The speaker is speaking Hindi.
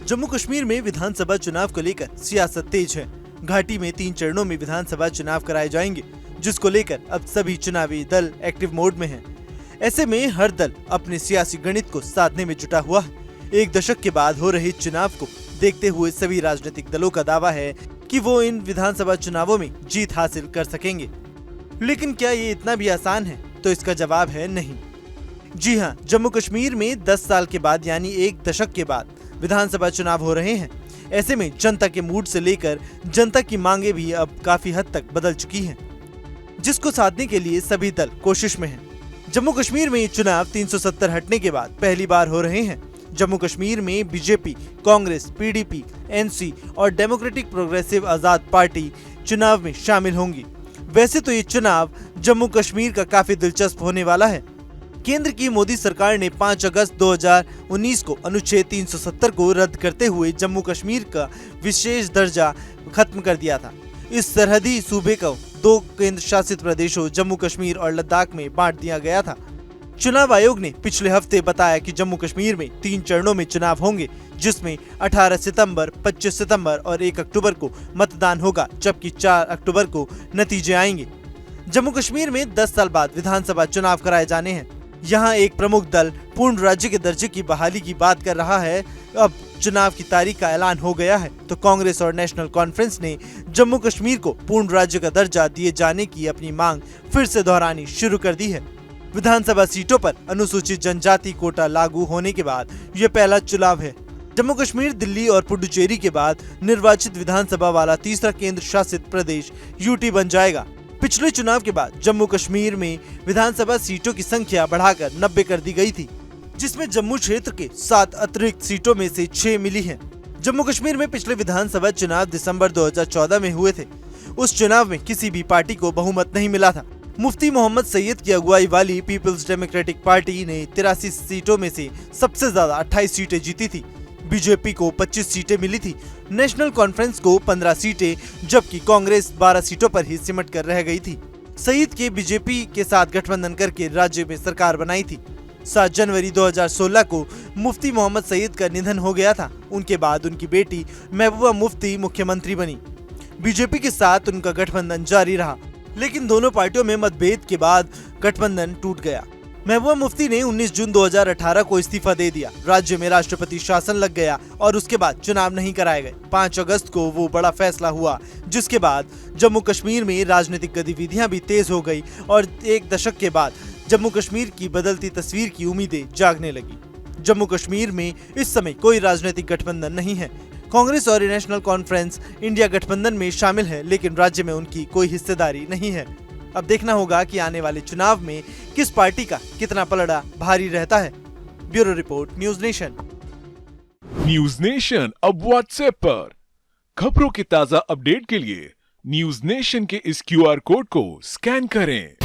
जम्मू कश्मीर में विधानसभा चुनाव को लेकर सियासत तेज है। घाटी में 3 चरणों में विधानसभा चुनाव कराए जाएंगे, जिसको लेकर अब सभी चुनावी दल एक्टिव मोड में हैं। ऐसे में हर दल अपने सियासी गणित को साधने में जुटा हुआ है। 1 दशक के बाद हो रहे चुनाव को देखते हुए सभी राजनीतिक दलों का दावा है कि वो इन विधानसभा चुनावों में जीत हासिल कर सकेंगे। लेकिन क्या ये इतना भी आसान है? तो इसका जवाब है नहीं। जी हाँ, जम्मू कश्मीर में 10 साल के बाद यानी 1 दशक के बाद विधानसभा चुनाव हो रहे हैं। ऐसे में जनता के मूड से लेकर जनता की मांगे भी अब काफी हद तक बदल चुकी हैं, जिसको साधने के लिए सभी दल कोशिश में हैं। जम्मू कश्मीर में ये चुनाव 370 हटने के बाद पहली बार हो रहे हैं। जम्मू कश्मीर में बीजेपी, कांग्रेस, पीडीपी, एनसी और डेमोक्रेटिक प्रोग्रेसिव आजाद पार्टी चुनाव में शामिल होंगी। वैसे तो ये चुनाव जम्मू कश्मीर का काफी दिलचस्प होने वाला है। केंद्र की मोदी सरकार ने 5 अगस्त 2019 को अनुच्छेद 370 को रद्द करते हुए जम्मू कश्मीर का विशेष दर्जा खत्म कर दिया था। इस सरहदी सूबे को 2 केंद्र शासित प्रदेशों जम्मू कश्मीर और लद्दाख में बांट दिया गया था। चुनाव आयोग ने पिछले हफ्ते बताया कि जम्मू कश्मीर में 3 चरणों में चुनाव होंगे, जिसमें 18 सितंबर, 25 सितंबर और 1 अक्टूबर को मतदान होगा, जबकि 4 अक्टूबर को नतीजे आएंगे। जम्मू कश्मीर में 10 साल बाद विधानसभा चुनाव कराए जाने हैं। यहाँ एक प्रमुख दल पूर्ण राज्य के दर्जे की बहाली की बात कर रहा है। अब चुनाव की तारीख का ऐलान हो गया है, तो कांग्रेस और नेशनल कॉन्फ्रेंस ने जम्मू कश्मीर को पूर्ण राज्य का दर्जा दिए जाने की अपनी मांग फिर से दोहरानी शुरू कर दी है। विधानसभा सीटों पर अनुसूचित जनजाति कोटा लागू होने के बाद ये पहला चुनाव है। जम्मू कश्मीर दिल्ली और पुडुचेरी के बाद निर्वाचित विधानसभा वाला तीसरा केंद्र शासित प्रदेश यूटी बन जाएगा। पिछले चुनाव के बाद जम्मू कश्मीर में विधानसभा सीटों की संख्या बढ़ाकर 90 कर दी गई थी, जिसमें जम्मू क्षेत्र के 7 अतिरिक्त सीटों में से 6 मिली हैं। जम्मू कश्मीर में पिछले विधानसभा चुनाव दिसंबर 2014 में हुए थे। उस चुनाव में किसी भी पार्टी को बहुमत नहीं मिला था। मुफ्ती मोहम्मद सईद की अगुवाई वाली पीपल्स डेमोक्रेटिक पार्टी ने 83 सीटों में से सबसे ज्यादा 28 सीटें जीती थी। बीजेपी को 25 सीटें मिली थी, नेशनल कॉन्फ्रेंस को 15 सीटें, जबकि कांग्रेस 12 सीटों पर ही सिमट कर रह गई थी। सईद के बीजेपी के साथ गठबंधन करके राज्य में सरकार बनाई थी। 7 जनवरी 2016 को मुफ्ती मोहम्मद सईद का निधन हो गया था। उनके बाद उनकी बेटी महबूबा मुफ्ती मुख्यमंत्री बनी। बीजेपी के साथ उनका गठबंधन जारी रहा, लेकिन दोनों पार्टियों में मतभेद के बाद गठबंधन टूट गया। महबूबा मुफ्ती ने 19 जून 2018 को इस्तीफा दे दिया। राज्य में राष्ट्रपति शासन लग गया और उसके बाद चुनाव नहीं कराए गए। 5 अगस्त को वो बड़ा फैसला हुआ, जिसके बाद जम्मू कश्मीर में राजनीतिक गतिविधियां भी तेज हो गई और 1 दशक के बाद जम्मू कश्मीर की बदलती तस्वीर की उम्मीदें जागने लगी। जम्मू कश्मीर में इस समय कोई राजनीतिक गठबंधन नहीं है। कांग्रेस और नेशनल कॉन्फ्रेंस इंडिया गठबंधन में शामिल है, लेकिन राज्य में उनकी कोई हिस्सेदारी नहीं है। अब देखना होगा कि आने वाले चुनाव में किस पार्टी का कितना पलड़ा भारी रहता है। Bureau report, news nation. News nation अब व्हाट्सएप पर खबरों के ताजा अपडेट के लिए न्यूज नेशन के इस QR कोड को स्कैन करें।